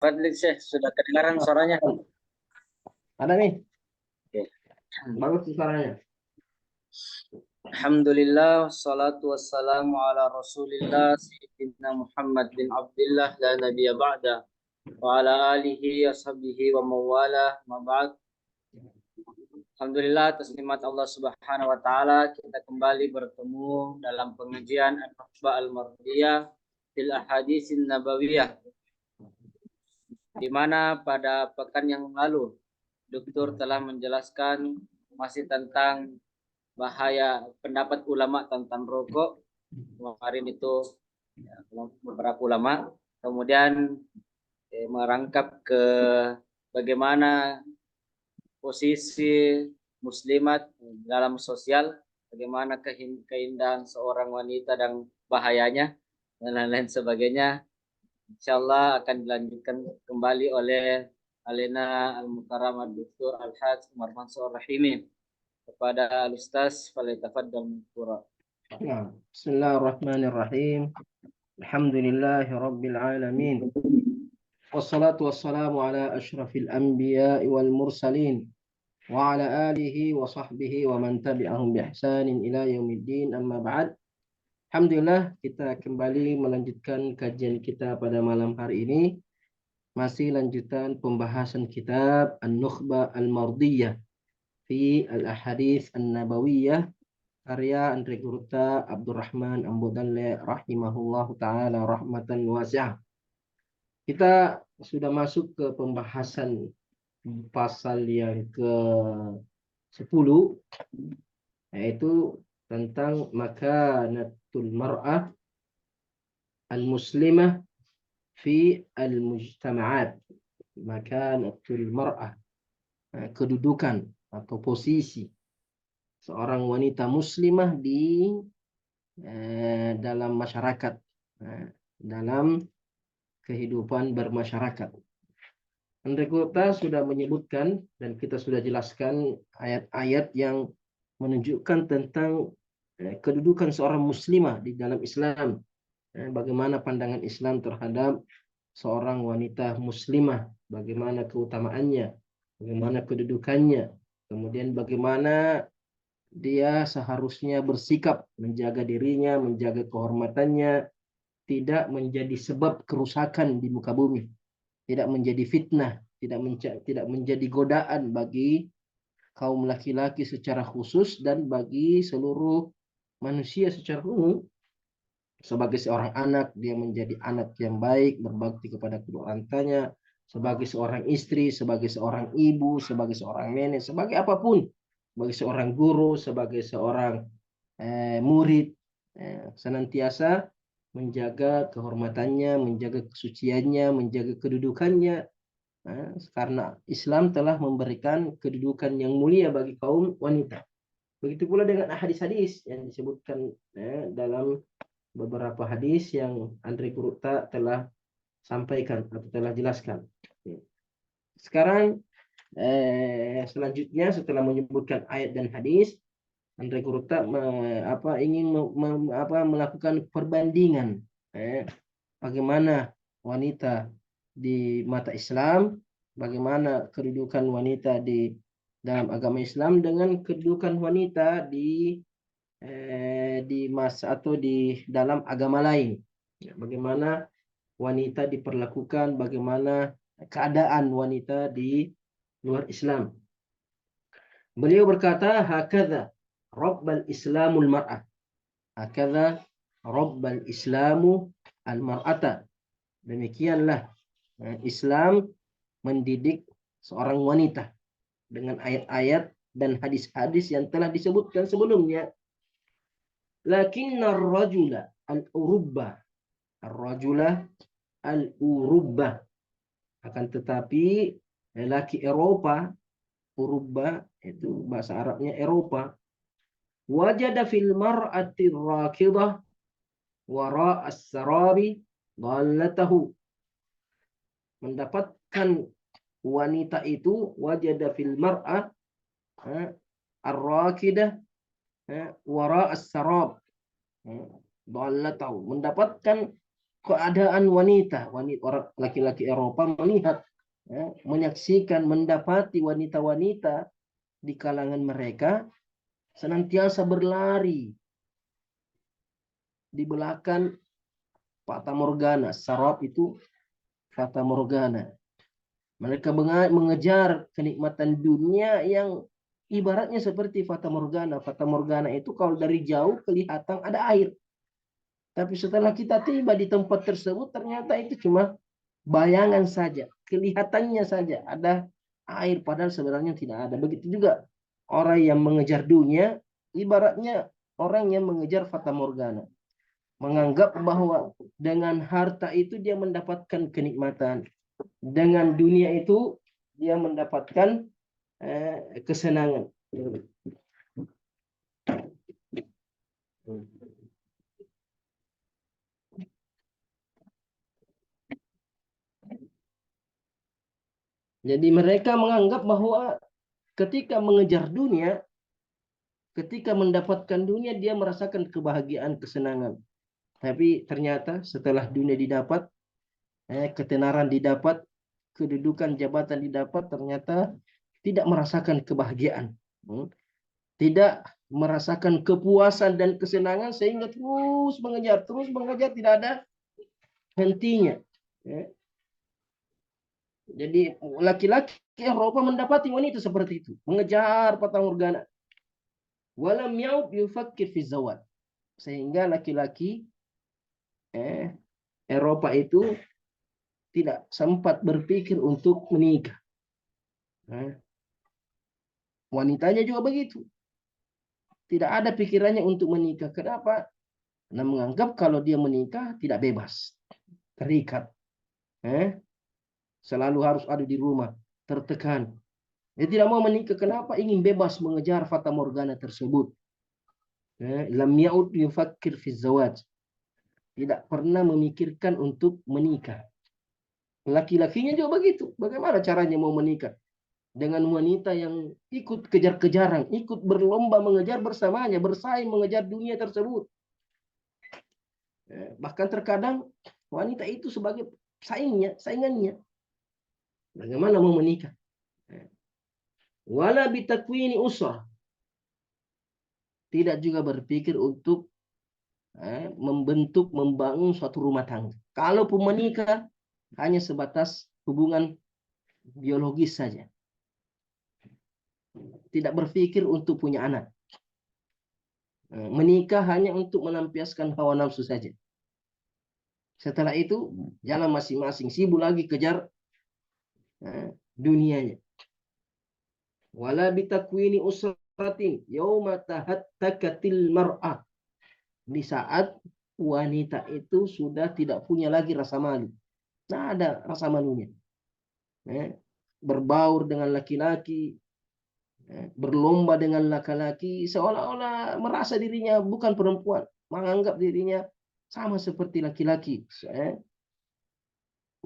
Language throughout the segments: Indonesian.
Fadli Syekh, sudah kedengaran suaranya? Ada nih, Oke. bagus suaranya. Alhamdulillah, wassalatu wassalamu ala rasulillah Sayyidina Muhammad bin Abdullah la nabiyya ba'da wa ala alihi ashabihi wa mawala ma ba'd. Alhamdulillah atas nikmat Allah Subhanahu wa taala kita kembali bertemu dalam pengajian An-Nukhbah Al-Mardiyah fil Ahaditsin Nabawiyah, di mana pada pekan yang lalu Dokter telah menjelaskan masih tentang bahaya pendapat ulama tentang rokok. Kemarin itu ya, beberapa ulama, kemudian merangkap ke bagaimana posisi muslimat dalam sosial, bagaimana keindahan seorang wanita dan bahayanya dan lain-lain sebagainya. Insyaallah akan dilanjutkan kembali oleh Alena Al-Mukarramah Dr. Al-Haj Umar Mansur Rahimi. Kepada Al-Ustaz falyatafaddal mashkura. Bismillahirrahmanirrahim. Alhamdulillahi rabbil alamin. Wassalatu wassalamu ala asyrafil anbiya'i wal mursalin wa ala alihi wa sahbihi wa man tabi'ahum bi ihsanin ila yaumiddin, amma ba'd. Alhamdulillah, kita kembali melanjutkan kajian kita pada malam hari ini. Masih lanjutan pembahasan kitab An-Nukhbah Al-Mardiyah fi Al-Ahadits An-Nabawiyah karya Andre Gurta Abdurrahman Ambudalle rahimahullahu taala rahmatan wasi'ah. Kita sudah masuk ke pembahasan pasal yang ke-10, yaitu tentang makanatul mar'ah al-muslimah fi al-mujtama'at. Makanatul mar'ah, kedudukan atau posisi seorang wanita muslimah di dalam masyarakat, dalam kehidupan bermasyarakat. Andre Gurta sudah menyebutkan dan kita sudah jelaskan ayat-ayat yang menunjukkan tentang kedudukan seorang muslimah di dalam Islam. Bagaimana pandangan Islam terhadap seorang wanita muslimah, bagaimana keutamaannya, bagaimana kedudukannya, kemudian bagaimana dia seharusnya bersikap menjaga dirinya, menjaga kehormatannya, tidak menjadi sebab kerusakan di muka bumi, tidak menjadi fitnah, tidak menjadi godaan bagi kaum laki-laki secara khusus dan bagi seluruh manusia secara umum. Sebagai seorang anak, dia menjadi anak yang baik, berbakti kepada kedua orang tuanya, sebagai seorang istri, sebagai seorang ibu, sebagai seorang nenek, sebagai apapun, sebagai seorang guru, sebagai seorang murid, senantiasa menjaga kehormatannya, menjaga kesuciannya, menjaga kedudukannya, karena Islam telah memberikan kedudukan yang mulia bagi kaum wanita. Begitu pula dengan hadis-hadis yang disebutkan dalam beberapa hadis yang Andre Gurta telah sampaikan atau telah jelaskan. Sekarang selanjutnya setelah menyebutkan ayat dan hadis, Andre Gurta ingin melakukan perbandingan bagaimana wanita di mata Islam, bagaimana kedudukan wanita di dalam agama Islam dengan kedudukan wanita di masa atau di dalam agama lain. Bagaimana wanita diperlakukan, bagaimana keadaan wanita di luar Islam. Beliau berkata, hakadha rabbal islamul mar'ah. Hakadha rabbal islamu al-mar'ata. Demikianlah Islam mendidik seorang wanita dengan ayat-ayat dan hadis-hadis yang telah disebutkan sebelumnya. Lakinna ar-rajula al-urubba, ar-rajula al-urubba, akan tetapi lelaki Eropa, urubba itu bahasa Arabnya Eropa, wajada fil mar'ati rakidah wara as-sarabi dhallatahu, mendapatkan wanita itu, wajada fil mar'ah ar-rakidah wara as-sarab dhallatahu, mendapatkan keadaan wanita orang laki-laki Eropa melihat, menyaksikan, mendapati wanita-wanita di kalangan mereka senantiasa berlari di belakang fata morgana. Sarab itu fata morgana. Mereka mengejar kenikmatan dunia yang ibaratnya seperti fata morgana. Fata morgana itu kalau dari jauh kelihatan ada air. Tapi setelah kita tiba di tempat tersebut, ternyata itu cuma bayangan saja. Kelihatannya saja ada air, padahal sebenarnya tidak ada. Begitu juga orang yang mengejar dunia, ibaratnya orang yang mengejar fata morgana. Menganggap bahwa dengan harta itu dia mendapatkan kenikmatan. Dengan dunia itu dia mendapatkan kesenangan. Jadi mereka menganggap bahwa ketika mengejar dunia, ketika mendapatkan dunia, dia merasakan kebahagiaan, kesenangan. Tapi ternyata setelah dunia didapat, ketenaran didapat, kedudukan jabatan didapat, ternyata tidak merasakan kebahagiaan. Tidak merasakan kepuasan dan kesenangan, sehingga terus mengejar, tidak ada hentinya. Jadi laki-laki Eropa mendapati wanita seperti itu, mengejar fata morgana. Walam yaud yufakkir fi zawad. Sehingga laki-laki Eropa itu tidak sempat berpikir untuk menikah. Wanitanya juga begitu. Tidak ada pikirannya untuk menikah. Kenapa? Karena menganggap kalau dia menikah tidak bebas, terikat. Selalu harus ada di rumah, tertekan. Dia tidak mau menikah. Kenapa? Ingin bebas mengejar fata morgana tersebut. Lam yaud yufakkir fi zawaj. Tidak pernah memikirkan untuk menikah. Laki-lakinya juga begitu. Bagaimana caranya mau menikah? Dengan wanita yang ikut kejar-kejaran, ikut berlomba mengejar bersamanya, bersaing mengejar dunia tersebut. Bahkan terkadang wanita itu sebagai saingannya. Bagaimana mau menikah? Wala bitakwini usrah. Tidak juga berpikir untuk membangun suatu rumah tangga. Kalaupun menikah, hanya sebatas hubungan biologis saja. Tidak berpikir untuk punya anak. Menikah hanya untuk melampiaskan hawa nafsu saja. Setelah itu, jalan masing-masing, sibuk lagi kejar dunianya. Wala bitakwini usratin yauma tahattakatil mar'ah. Di saat wanita itu sudah tidak punya lagi rasa malu. Nah, ada rasa malunya. Berbaur dengan laki-laki, berlomba dengan laki-laki, seolah-olah merasa dirinya bukan perempuan, menganggap dirinya sama seperti laki-laki,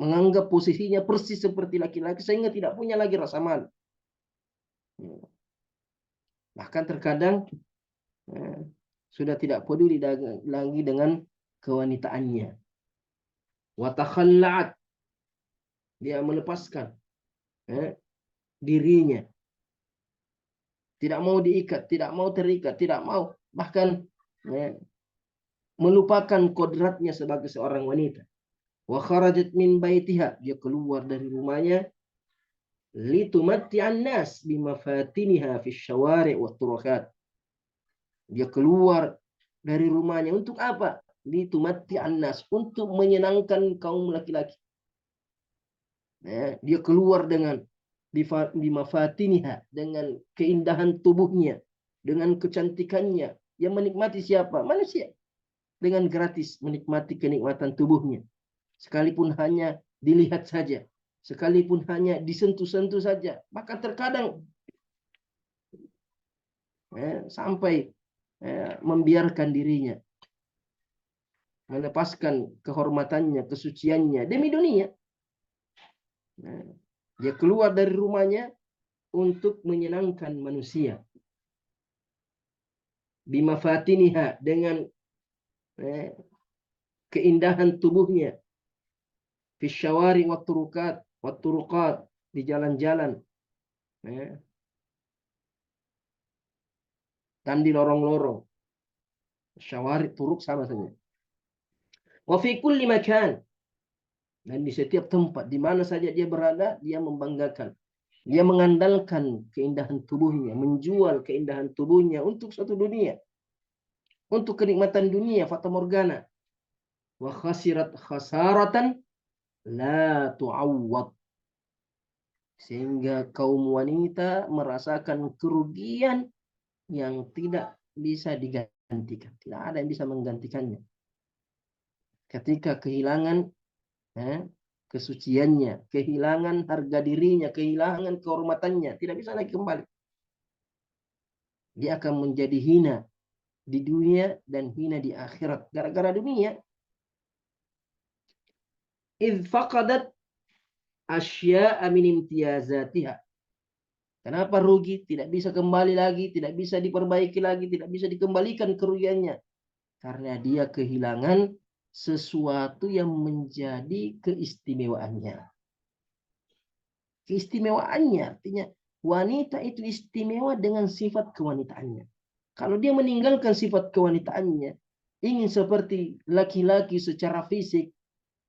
menganggap posisinya persis seperti laki-laki, sehingga tidak punya lagi rasa malu. Bahkan terkadang sudah tidak peduli lagi dengan kewanitaannya. Wa takhalla'at, dia melepaskan dirinya. Tidak mau diikat, tidak mau terikat, tidak mau bahkan melupakan kodratnya sebagai seorang wanita. Wa kharajat min baitiha, dia keluar dari rumahnya litumatti an-nas bimafatiniha fi syawari' wa turuqat. Dia keluar dari rumahnya untuk apa? Litumatti an-nas, untuk menyenangkan kaum laki-laki. Dia keluar dengan bimafatiniha, dengan keindahan tubuhnya, dengan kecantikannya. Yang menikmati siapa? Manusia. Dengan gratis menikmati kenikmatan tubuhnya. Sekalipun hanya dilihat saja. Sekalipun hanya disentuh-sentuh saja. Bahkan terkadang sampai membiarkan dirinya, melepaskan kehormatannya, kesuciannya demi dunia. Dia keluar dari rumahnya untuk menyenangkan manusia. Bimafatiniha, dengan keindahan tubuhnya, fi syawari wa turuqat, di jalan-jalan, ya, dan di lorong-lorong. Syawari, turuk sama saja. Wa fi kulli makan, dan di setiap tempat, di mana saja dia berada, dia membanggakan. Dia mengandalkan keindahan tubuhnya, menjual keindahan tubuhnya untuk suatu dunia, untuk kenikmatan dunia, fata morgana. Wa khasirat khasaratan la tu'awwad, sehingga kaum wanita merasakan kerugian yang tidak bisa digantikan. Tidak ada yang bisa menggantikannya. Ketika kehilangan kesuciannya, kehilangan harga dirinya, kehilangan kehormatannya, tidak bisa lagi kembali. Dia akan menjadi hina di dunia dan hina di akhirat gara-gara dunia. Idh faqadat asya'a min imtiyazatiha. Kenapa rugi? Tidak bisa kembali lagi, tidak bisa diperbaiki lagi, tidak bisa dikembalikan kerugiannya. Karena dia kehilangan sesuatu yang menjadi keistimewaannya. Keistimewaannya artinya wanita itu istimewa dengan sifat kewanitaannya. Kalau dia meninggalkan sifat kewanitaannya, ingin seperti laki-laki secara fisik,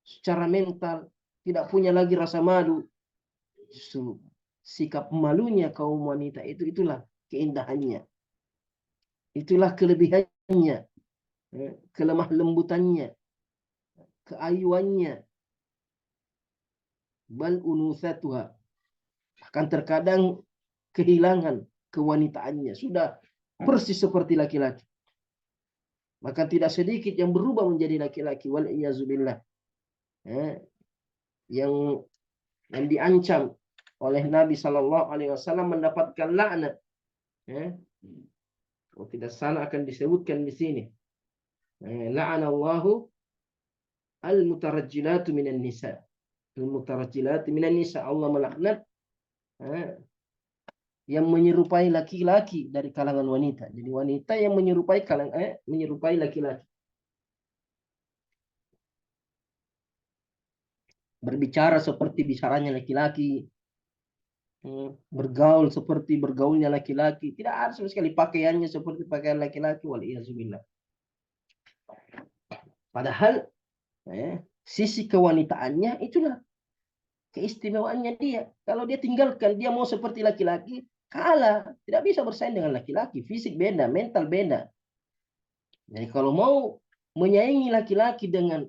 secara mental, tidak punya lagi rasa malu, justru sikap malunya kaum wanita itulah keindahannya. Itulah kelebihannya, kelemah lembutannya, keayuannya. Bal unuthatuha, akan terkadang kehilangan kewanitaannya, sudah persis seperti laki-laki. Maka tidak sedikit yang berubah menjadi laki-laki, wal iyazubillah. Yang diancam oleh Nabi Shallallahu Alaihi Wasallam mendapatkan laknat. Kalau tidak salah akan disebutkan di sini. La'anallahu al-mutarajjilatu minan nisa. Al-mutarajjilatu minan nisa. Allah melaknat yang menyerupai laki-laki dari kalangan wanita. Jadi wanita yang menyerupai laki-laki. Berbicara seperti bicaranya laki-laki, bergaul seperti bergaulnya laki-laki, tidak ada sama sekali pakaiannya seperti pakaian laki-laki, waliyazubillah. Padahal sisi kewanitaannya itulah keistimewaannya dia. Kalau dia tinggalkan, dia mau seperti laki-laki, kalah, tidak bisa bersaing dengan laki-laki. Fisik beda, mental beda. Jadi kalau mau menyaingi laki-laki dengan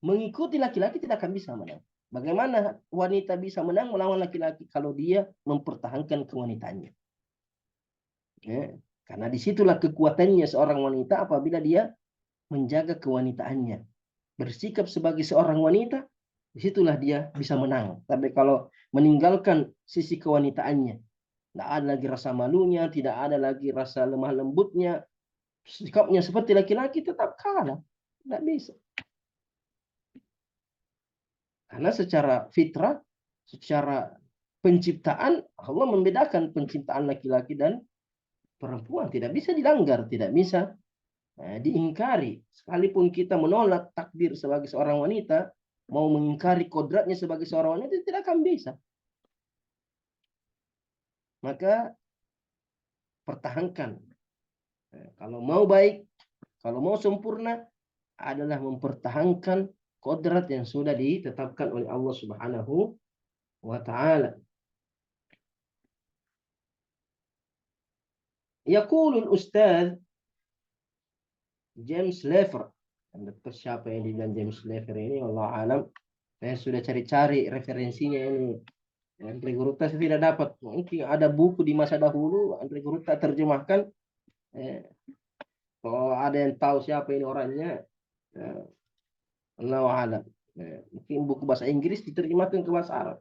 mengikuti laki-laki, tidak akan bisa menang. Bagaimana wanita bisa menang melawan laki-laki kalau dia mempertahankan kewanitaannya? Karena disitulah kekuatannya seorang wanita apabila dia menjaga kewanitaannya, bersikap sebagai seorang wanita, disitulah dia bisa menang. Tapi kalau meninggalkan sisi kewanitaannya, tidak ada lagi rasa malunya, tidak ada lagi rasa lemah lembutnya, sikapnya seperti laki-laki, tetap kalah, tidak bisa. Karena secara fitrah, secara penciptaan, Allah membedakan penciptaan laki-laki dan perempuan. Tidak bisa dilanggar, tidak bisa diingkari. Sekalipun kita menolak takdir sebagai seorang wanita, mau mengingkari kodratnya sebagai seorang wanita, tidak akan bisa. Maka pertahankan. Kalau mau baik, kalau mau sempurna, adalah mempertahankan kodrat yang sudah ditetapkan oleh Allah Subhanahu wa ta'ala. Yaqulul Ustaz James Lever. Siapa yang dibilang James Lever ini? Allah alam. Saya sudah cari-cari referensinya ini. Andre Guruta saya tidak dapat. Mungkin ada buku di masa dahulu Andre Guruta terjemahkan. Kalau ada yang tahu siapa ini orangnya, Allah alam. Mungkin buku bahasa Inggris diterjemahkan ke bahasa Arab.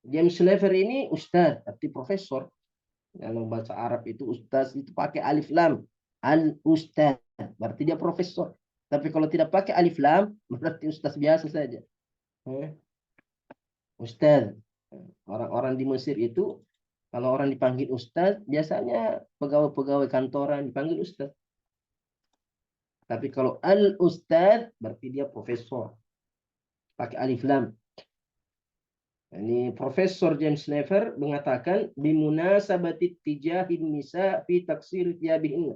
James Lever ini ustaz, arti profesor. Kalau bahasa Arab itu ustaz itu pakai alif lam. Al-ustaz, berarti dia profesor. Tapi kalau tidak pakai alif lam, berarti ustaz biasa saja. Ustaz. Orang-orang di Mesir itu, kalau orang dipanggil ustaz, biasanya pegawai-pegawai kantoran dipanggil ustaz. Tapi kalau al-ustadz berarti dia profesor. Pakai alif lam. Ini Profesor James Never mengatakan bimunasabati tijahin nisa fi taksir thiyabihin.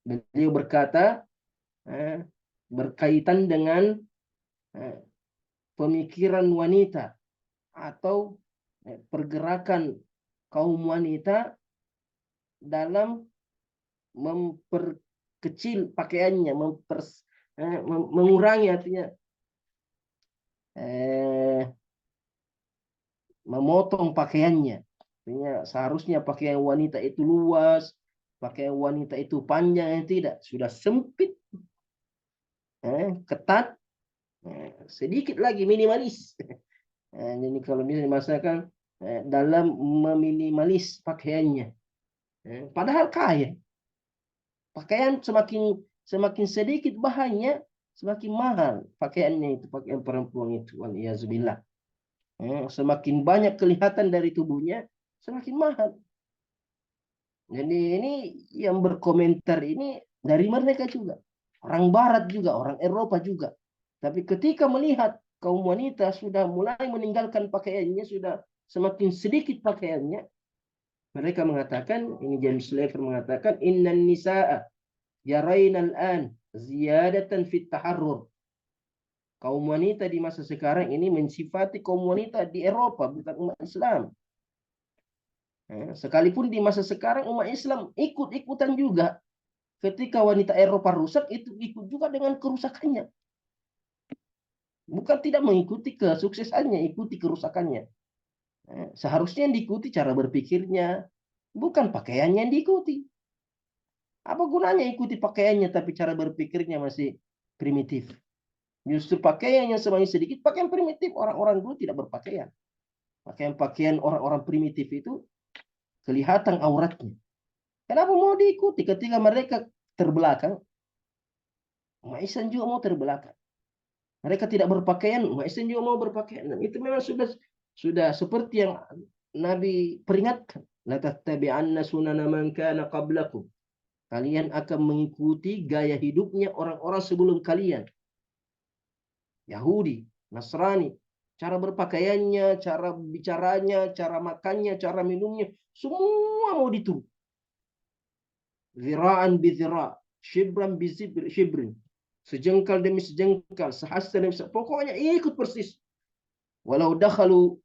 Beliau berkata berkaitan dengan pemikiran wanita atau pergerakan kaum wanita dalam memperkecil pakaiannya, mengurangi artinya memotong pakaiannya. Artinya seharusnya pakaian wanita itu luas, pakaian wanita itu panjang, tidak, sudah sempit, ketat, sedikit lagi minimalis. Jadi kalau misalnya dimasakan dalam meminimalis pakaiannya, padahal kaya, pakaian semakin sedikit bahannya semakin mahal pakaiannya itu, pakaian perempuan itu. Waliyazubillah. Semakin banyak kelihatan dari tubuhnya semakin mahal. Jadi ini yang berkomentar ini dari mereka juga, orang Barat juga, orang Eropa juga. Tapi ketika melihat kaum wanita sudah mulai meninggalkan pakaiannya, sudah semakin sedikit pakaiannya, mereka mengatakan, ini James Lever mengatakan, innan nisaa yaraina al-an ziyadatan fit taharrur. Kaum wanita di masa sekarang ini mensifati kaum wanita di Eropa, bukan umat Islam. Sekalipun di masa sekarang umat Islam ikut-ikutan juga. Ketika wanita Eropa rusak, itu ikut juga dengan kerusakannya. Bukan tidak mengikuti kesuksesannya, ikuti kerusakannya. Seharusnya yang diikuti cara berpikirnya, bukan pakaiannya yang diikuti. Apa gunanya ikuti pakaiannya tapi cara berpikirnya masih primitif? Justru pakaian yang semakin sedikit, pakaian primitif. Orang-orang dulu tidak berpakaian. Pakaian-pakaian orang-orang primitif itu kelihatan auratnya. Kenapa mau diikuti ketika mereka terbelakang? Umat Islam juga mau terbelakang. Mereka tidak berpakaian, umat Islam juga mau berpakaian. Dan itu memang sudah seperti yang Nabi peringatkan. La tattabi'anna sunana man kana qablakum. Kalian akan mengikuti gaya hidupnya orang-orang sebelum kalian. Yahudi, Nasrani, cara berpakaiannya, cara bicaranya, cara makannya, cara minumnya, semua mau ditiru. Zira'an bi zira', shibran bi shibrin. Sejengkal demi sejengkal, sehasta demi sehasta. Pokoknya ikut persis. Walau dakhalu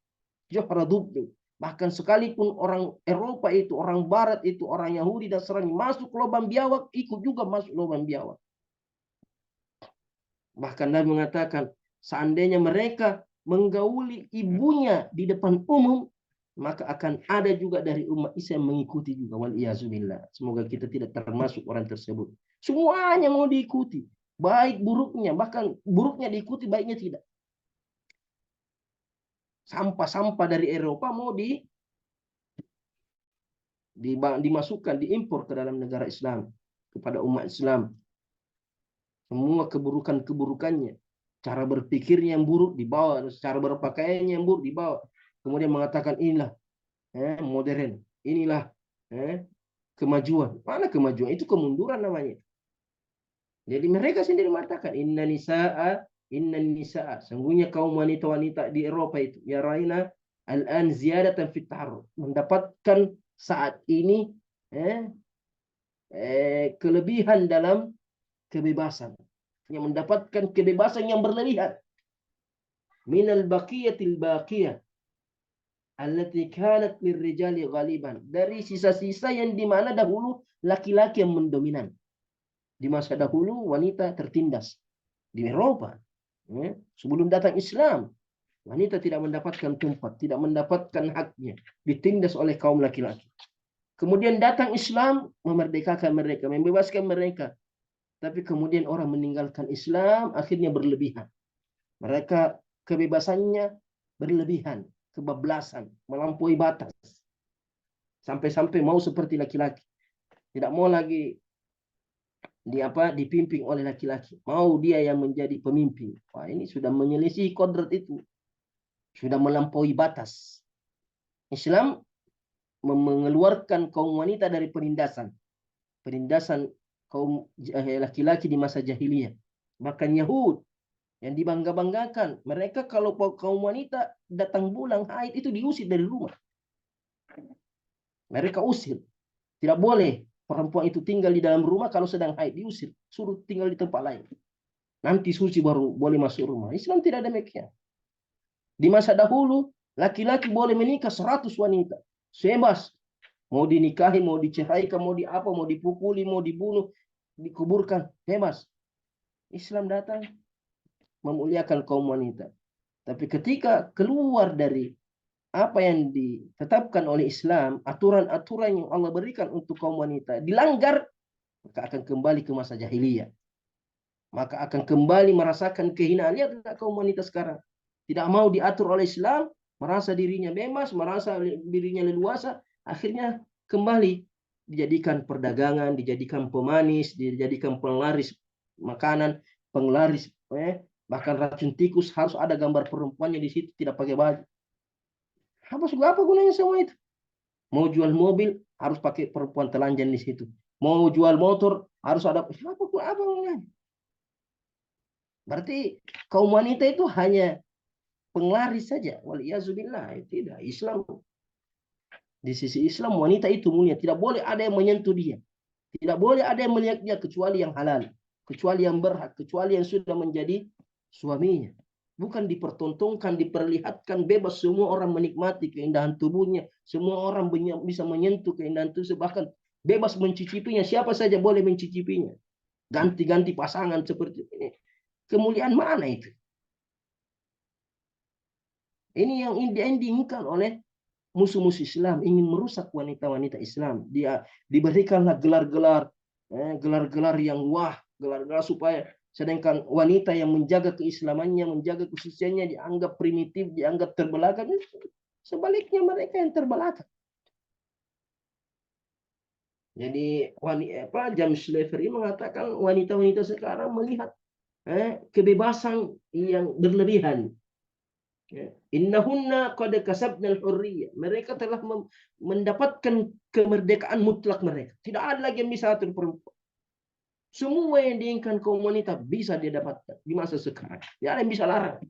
juhra dubni. Bahkan sekalipun orang Eropa itu, orang Barat itu, orang Yahudi dan Nasrani masuk lubang biawak, ikut juga masuk lubang biawak. Bahkan Nabi mengatakan, seandainya mereka menggauli ibunya di depan umum, maka akan ada juga dari umat Islam mengikuti juga. Waliyazubillah. Semoga kita tidak termasuk orang tersebut. Semuanya mau diikuti. Baik buruknya, bahkan buruknya diikuti, baiknya tidak. Sampah-sampah dari Eropa mau dimasukkan, diimpor ke dalam negara Islam, kepada umat Islam. Semua keburukan-keburukannya. Cara berpikirnya yang buruk dibawa, cara berpakaiannya yang buruk dibawa. Kemudian mengatakan inilah modern, inilah kemajuan. Mana kemajuan? Itu kemunduran namanya. Jadi mereka sendiri mengatakan inna nisaa, sungguhnya kaum wanita-wanita di Eropa itu ya raina al-an ziyadatan fit taharrur, mendapatkan saat ini kelebihan dalam kebebasan, yang mendapatkan kebebasan yang berlebihan. Minal baqiyatil baqiyah allati kanat lirrijali ghaliban, dari sisa-sisa yang dimana dahulu laki-laki yang mendominan. Di masa dahulu wanita tertindas di Eropa. Sebelum datang Islam, wanita tidak mendapatkan tempat, tidak mendapatkan haknya, ditindas oleh kaum laki-laki. Kemudian datang Islam, memerdekakan mereka, membebaskan mereka. Tapi kemudian orang meninggalkan Islam, akhirnya berlebihan. Mereka kebebasannya berlebihan, kebablasan, melampaui batas. Sampai-sampai mau seperti laki-laki. Tidak mau lagi dipimpin oleh laki-laki. Mau dia yang menjadi pemimpin. Wah, ini sudah menyelisih kodrat itu. Sudah melampaui batas. Islam mengeluarkan kaum wanita dari penindasan. penindasan kaum laki-laki di masa jahiliyah. Bahkan Yahud yang dibangga-banggakan, mereka kalau kaum wanita datang bulan haid itu diusir dari rumah. Mereka usir. Tidak boleh perempuan itu tinggal di dalam rumah kalau sedang haid, diusir. Suruh tinggal di tempat lain. Nanti suci baru boleh masuk rumah. Islam tidak demikian. Di masa dahulu, laki-laki boleh menikah 100 wanita. Bebas. Mau dinikahi, mau diceraikan, mau diapa, mau dipukuli, mau dibunuh, dikuburkan. Bebas. Islam datang memuliakan kaum wanita. Tapi ketika keluar dari apa yang ditetapkan oleh Islam, aturan-aturan yang Allah berikan untuk kaum wanita dilanggar, maka akan kembali ke masa jahiliyah. Maka akan kembali merasakan kehinaan. Lihatlah kaum wanita sekarang. Tidak mau diatur oleh Islam, merasa dirinya bebas, merasa dirinya leluasa, akhirnya kembali dijadikan perdagangan, dijadikan pemanis, dijadikan penglaris makanan, penglaris bahkan racun tikus, harus ada gambar perempuannya di situ, tidak pakai baju. Apa gunanya semua itu? Mau jual mobil harus pakai perempuan telanjang di situ. Mau jual motor harus ada apa gunanya? Berarti kaum wanita itu hanya penglaris saja. Waliyazubillah. Tidak. Islam, di sisi Islam wanita itu mulia. Tidak boleh ada yang menyentuh dia. Tidak boleh ada yang melihat dia kecuali yang halal. Kecuali yang berhak. Kecuali yang sudah menjadi suaminya. Bukan dipertontonkan, diperlihatkan bebas. Semua orang menikmati keindahan tubuhnya. Semua orang bisa menyentuh keindahan tubuh. Bahkan bebas mencicipinya. Siapa saja boleh mencicipinya. Ganti-ganti pasangan seperti ini. Kemuliaan mana itu? Ini yang diinginkan oleh musuh-musuh Islam, ingin merusak wanita-wanita Islam. Dia diberikanlah gelar-gelar yang wah, gelar-gelar supaya sedangkan wanita yang menjaga keislamannya, menjaga kesuciannya dianggap primitif, dianggap terbelakang. Sebaliknya mereka yang terbelakang. Jadi James Slavery mengatakan wanita-wanita sekarang melihat kebebasan yang berlebihan. Innahunna qad kasabnal hurriyah. Mereka telah mendapatkan kemerdekaan mutlak mereka. Tidak ada lagi yang bisa atur perempuan. Semua yang diinginkan kaum wanita bisa dia dapatkan di masa sekarang. Tidak ada yang bisa larang.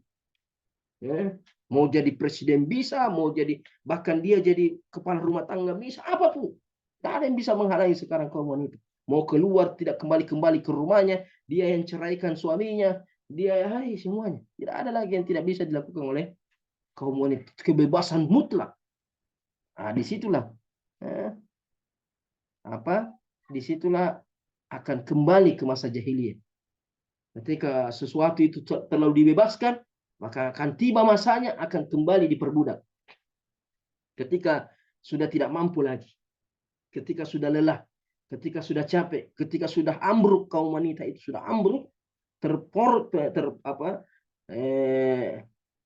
Mau jadi presiden bisa, mau jadi bahkan dia jadi kepala rumah tangga bisa, apapun. Tidak ada yang bisa menghalangi sekarang kaum wanita. Mau keluar tidak kembali ke rumahnya, dia yang ceraikan suaminya, dia semuanya. Tidak ada lagi yang tidak bisa dilakukan oleh kaum wanita. Kebebasan mutlak. Nah, disitulah disitulah akan kembali ke masa jahiliyah. Ketika sesuatu itu terlalu dibebaskan, maka akan tiba masanya akan kembali diperbudak. Ketika sudah tidak mampu lagi, ketika sudah lelah, ketika sudah capek, ketika sudah ambruk, kaum wanita itu sudah ambruk,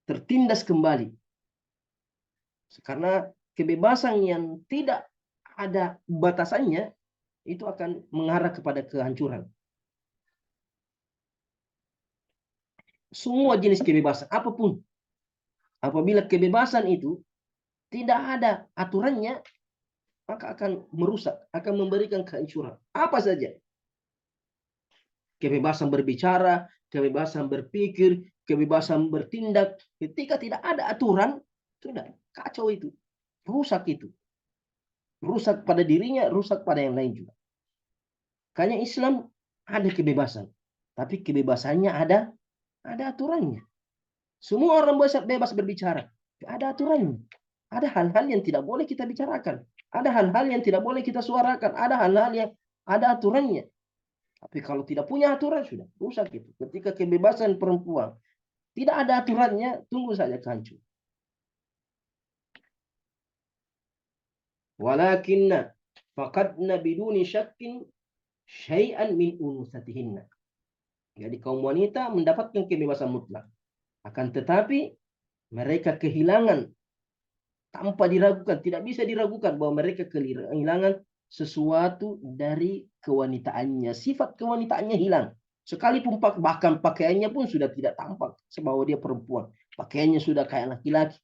tertindas kembali. Karena kebebasan yang tidak ada batasannya itu akan mengarah kepada kehancuran. Semua jenis kebebasan, apapun. Apabila kebebasan itu tidak ada aturannya, maka akan merusak, akan memberikan kehancuran. Apa saja. Kebebasan berbicara, kebebasan berpikir, kebebasan bertindak. Ketika tidak ada aturan, sudah kacau itu. Rusak itu. Rusak pada dirinya, rusak pada yang lain juga. Karena Islam ada kebebasan. Tapi kebebasannya ada aturannya. Semua orang bebas berbicara. Ada aturannya. Ada hal-hal yang tidak boleh kita bicarakan. Ada hal-hal yang tidak boleh kita suarakan. Ada hal-hal yang ada aturannya. Tapi kalau tidak punya aturan, sudah rusak itu. Ketika kebebasan perempuan tidak ada aturannya, tunggu saja hancur. Walakinna faqadna biduni syakkin syai'an min unusatihinna. Jadi kaum wanita mendapatkan kebebasan mutlak. Akan tetapi mereka kehilangan tanpa diragukan, tidak bisa diragukan bahwa mereka kehilangan sesuatu dari kewanitaannya. Sifat kewanitaannya hilang. Sekalipun bahkan pakaiannya pun sudah tidak tampak bahwa dia perempuan. Pakaiannya sudah kayak laki-laki.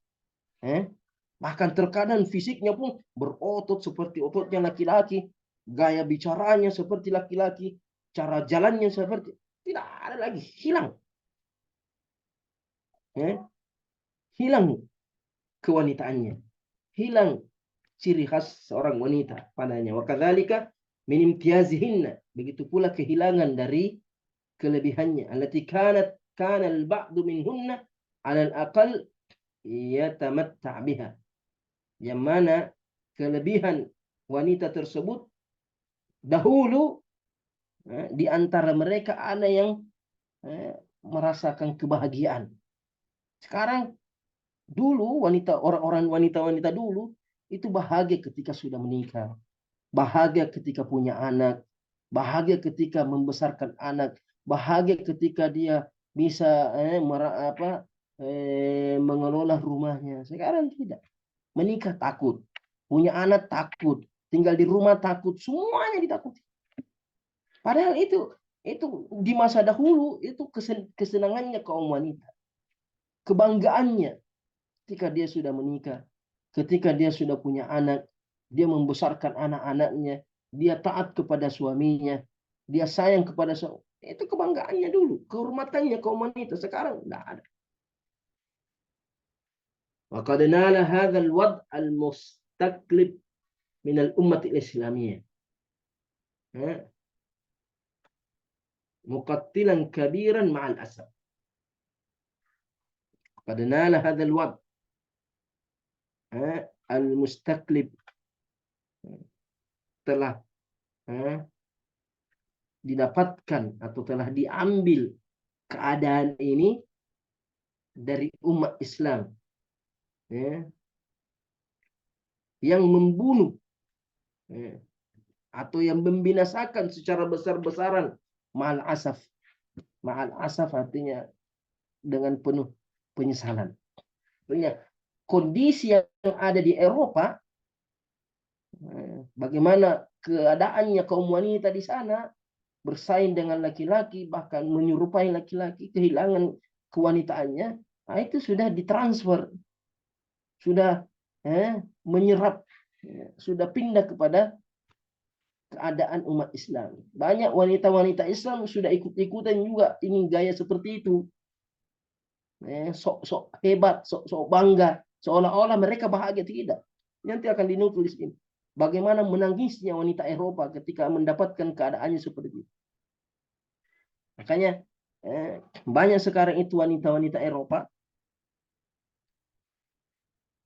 Bahkan terkadang fisiknya pun berotot seperti ototnya laki-laki. gaya bicaranya seperti laki-laki, cara jalannya seperti, tidak ada lagi, hilang. Ya, hilang kewanitaannya, hilang ciri khas seorang wanita padanya. Wa kadzalika min imtiyazihinna, begitu pula kehilangan dari kelebihannya. Allati kana al-ba'du minhunna 'ala al-aqal yatamatta' biha. Yang mana kelebihan wanita tersebut dahulu di antara mereka ada yang merasakan kebahagiaan. Sekarang dulu orang-orang wanita-wanita dulu itu bahagia ketika sudah menikah, bahagia ketika punya anak, bahagia ketika membesarkan anak, bahagia ketika dia bisa mengelola rumahnya. Sekarang tidak. Menikah takut, punya anak takut, tinggal di rumah takut, semuanya ditakuti. Padahal itu di masa dahulu itu kesenangannya kaum wanita, kebanggaannya ketika dia sudah menikah, ketika dia sudah punya anak, dia membesarkan anak-anaknya, dia taat kepada suaminya, dia sayang kepada suami. Itu kebanggaannya dulu, kehormatannya kaum wanita. Sekarang tidak ada. وقد نال هذا الوضع المستقلب من الأمة الإسلامية مقتلا كبيرا مع الأسف. قد نال هذا الوضع المستقلب, telah didapatkan atau telah diambil keadaan ini dari umat Islam yang membunuh atau yang membinasakan secara besar-besaran. Ma'al asaf. Ma'al asaf artinya dengan penuh penyesalan. Artinya kondisi yang ada di Eropa, bagaimana keadaannya kaum wanita di sana, bersaing dengan laki-laki, bahkan menyerupai laki-laki, kehilangan kewanitaannya, nah itu sudah ditransfer, sudah menyerap, sudah pindah kepada keadaan umat Islam. Banyak wanita-wanita Islam sudah ikut-ikutan juga ingin gaya seperti itu. Sok-sok hebat, sok-sok bangga, seolah-olah mereka bahagia. Tidak. Nanti akan dinulis ini. Bagaimana menangisnya wanita Eropa ketika mendapatkan keadaannya seperti itu. Makanya banyak sekarang itu wanita-wanita Eropa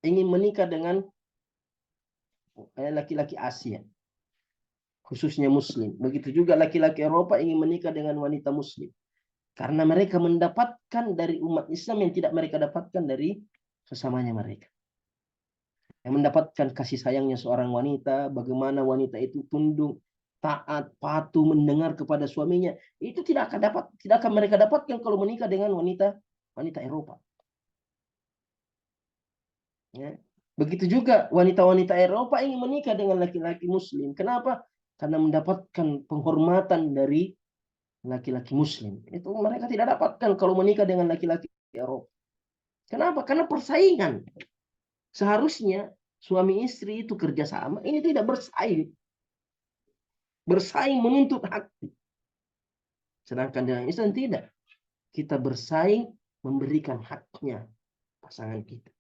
ingin menikah dengan laki-laki Asia, khususnya Muslim. Begitu juga laki-laki Eropa ingin menikah dengan wanita Muslim. Karena mereka mendapatkan dari umat Islam yang tidak mereka dapatkan dari sesamanya mereka. Yang mendapatkan kasih sayangnya seorang wanita, bagaimana wanita itu tunduk, taat, patuh, mendengar kepada suaminya, itu tidak akan mereka dapatkan kalau menikah dengan wanita Eropa. Ya. Begitu juga wanita-wanita Eropa ingin menikah dengan laki-laki Muslim. Kenapa? Karena mendapatkan penghormatan dari laki-laki Muslim. Itu mereka tidak dapatkan kalau menikah dengan laki-laki Eropa. Kenapa? Karena persaingan. Seharusnya suami istri itu kerjasama. Ini tidak bersaing. Bersaing menuntut hak. Sedangkan dengan Islam tidak. Kita bersaing memberikan haknya pasangan kita.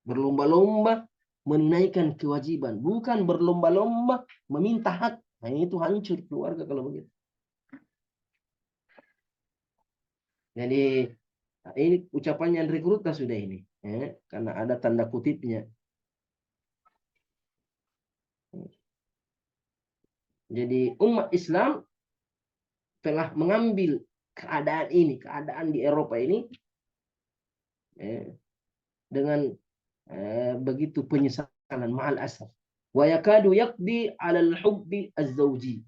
Berlomba-lomba menunaikan kewajiban. Bukan berlomba-lomba meminta hak. Nah, itu hancur keluarga kalau begitu. Jadi ini ucapannya Andre Kruta sudah ini. Karena ada tanda kutipnya. Jadi umat Islam telah mengambil keadaan ini, keadaan di Eropa ini dengan begitu penyesalan, ma'al asaf. Wa yakadu yaqdi 'alal hubbi az-zawji.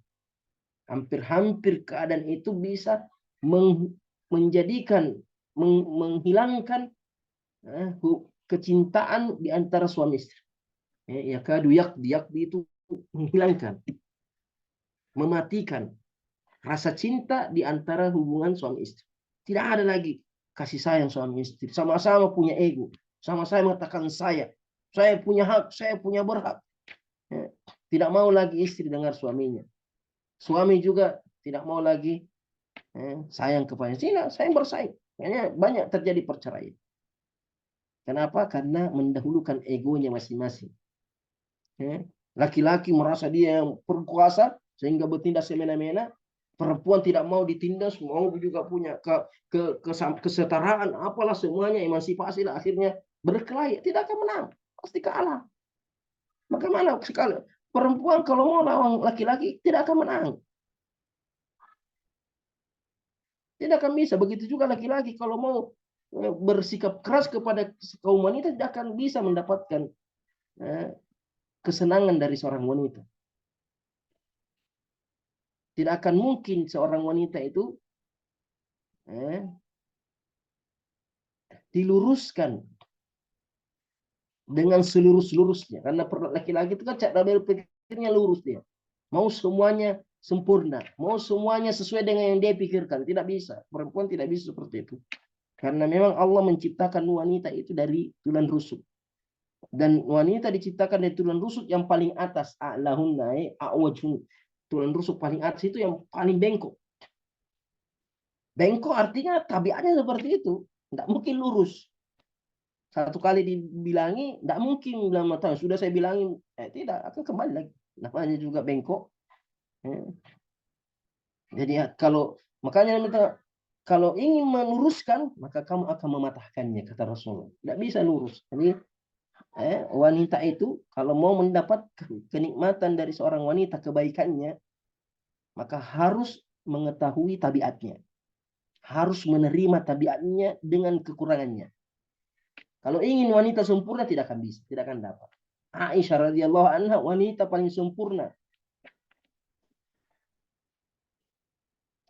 Hampir-hampir keadaan itu bisa menghilangkan kecintaan di antara suami istri. Yakadu yaqdi itu menghilangkan, mematikan rasa cinta di antara hubungan suami istri. Tidak ada lagi kasih sayang suami istri. Sama-sama punya ego. Sama-sama mengatakan saya punya hak, saya punya berhak. Tidak mau lagi istri dengar suaminya. Suami juga tidak mau lagi sayang kepadanya. Saya bersaing. Kayaknya banyak terjadi perceraian. Kenapa? Karena mendahulukan egonya masing-masing. Laki-laki merasa dia yang berkuasa sehingga bertindak semena-mena. Perempuan tidak mau ditindas, mau juga punya kesetaraan, apalah semuanya, emansipasi lah, akhirnya berkelahi, tidak akan menang, pasti kalah. Bagaimana sekali perempuan kalau mau lawan laki-laki tidak akan menang, tidak akan bisa. Begitu juga laki-laki kalau mau bersikap keras kepada kaum wanita tidak akan bisa mendapatkan kesenangan dari seorang wanita. Tidak akan mungkin seorang wanita itu diluruskan dengan seluruh-seluruhnya. Karena laki-laki itu kan cara berpikirnya lurus dia. Mau semuanya sempurna. Mau semuanya sesuai dengan yang dia pikirkan. Tidak bisa. Perempuan tidak bisa seperti itu. Karena memang Allah menciptakan wanita itu dari tulang rusuk. Dan wanita diciptakan dari tulang rusuk yang paling atas. A'lahunna a'wajhun. Tulang rusuk paling atas itu yang paling bengkok. Bengkok artinya tabiatnya seperti itu. Tidak mungkin lurus. Satu kali dibilangi, tidak mungkin dalam tahun. Sudah saya bilangin, tidak, akan kembali lagi. Namanya juga bengkok. Jadi makanya kalau ingin meluruskan, maka kamu akan mematahkannya, kata Rasulullah. Tidak bisa lurus. Jadi wanita itu kalau mau mendapat kenikmatan dari seorang wanita, kebaikannya, maka harus mengetahui tabiatnya. Harus menerima tabiatnya dengan kekurangannya. Kalau ingin wanita sempurna tidak akan bisa, tidak akan dapat. Aisyah radhiyallahu anha wanita paling sempurna.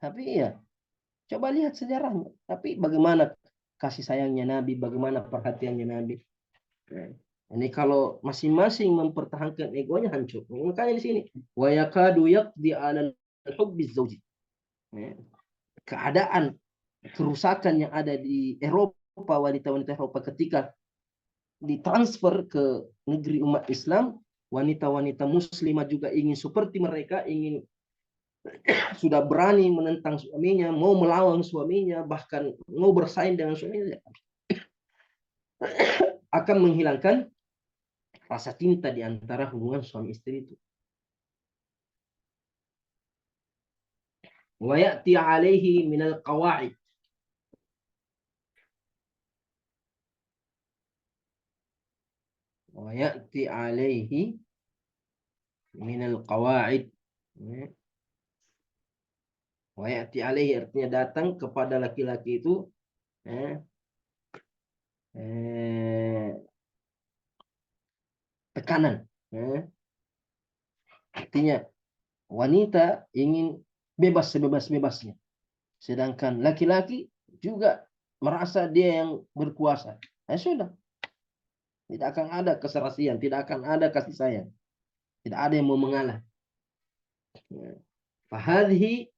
Tapi ya, coba lihat sejarahnya. Tapi bagaimana kasih sayangnya Nabi, bagaimana perhatiannya Nabi. Ini kalau masing-masing mempertahankan egonya hancur. Makanya di sini wa yakadu yaqdi 'ala hubbi zauji. Keadaan kerusakan yang ada di Eropa, wanita-wanita Eropa ketika ditransfer ke negeri umat Islam, wanita-wanita muslimah juga ingin seperti mereka, ingin sudah berani menentang suaminya, mau melawan suaminya, bahkan mau bersaing dengan suaminya, akan menghilangkan rasa cinta di antara hubungan suami istri itu. Wa ya'ti 'alaihi minal qawa'id. Wa ya'ti 'alaihi minal qawa'id. Wa ya'ti 'alaihi artinya datang kepada laki-laki itu tekanan. Artinya wanita ingin bebas sebebas-bebasnya. Sedangkan laki-laki juga merasa dia yang berkuasa. Sudah. Tidak akan ada keserasian, tidak akan ada kasih sayang. Tidak ada yang mau mengalah. Fahadhi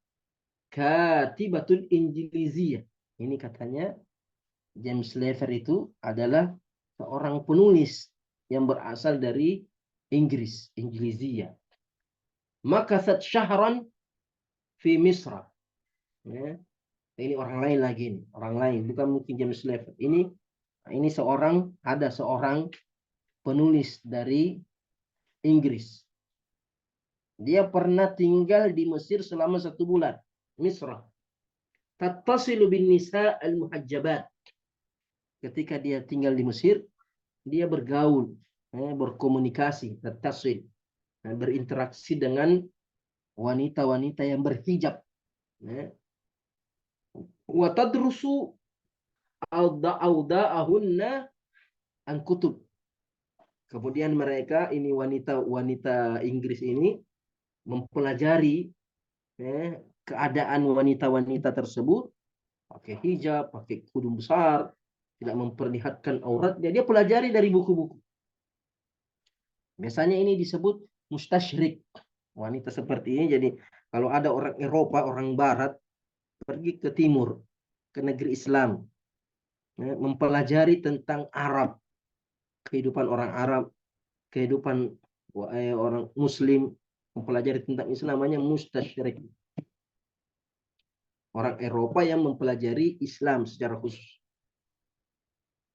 katibatul injiliziyah. Ini katanya James Lever itu adalah seorang penulis yang berasal dari Inggris, Injiliziyah. Makasat syahran fi Misra. Ini orang lain lagi ini, orang lain, bukan mungkin James Lever. Ini ada seorang penulis dari Inggris. Dia pernah tinggal di Mesir selama 1 bulan. Misra. Tattasilu bin nisa al-muhajjabat. Ketika dia tinggal di Mesir, dia bergaul, berkomunikasi, tattasil, berinteraksi dengan wanita-wanita yang berhijab. Wa tadrusu awda'ahunna an kutub. Kemudian mereka, ini wanita-wanita Inggris ini mempelajari keadaan wanita-wanita tersebut, pakai hijab, pakai kudung besar, tidak memperlihatkan auratnya. Dia pelajari dari buku-buku. Biasanya ini disebut mustasyrik. Wanita seperti ini, jadi kalau ada orang Eropa, orang Barat, pergi ke timur, ke negeri Islam, mempelajari tentang Arab, kehidupan orang Arab, kehidupan orang Muslim mempelajari tentang Islam namanya mustasyrik. Orang Eropa yang mempelajari Islam secara khusus.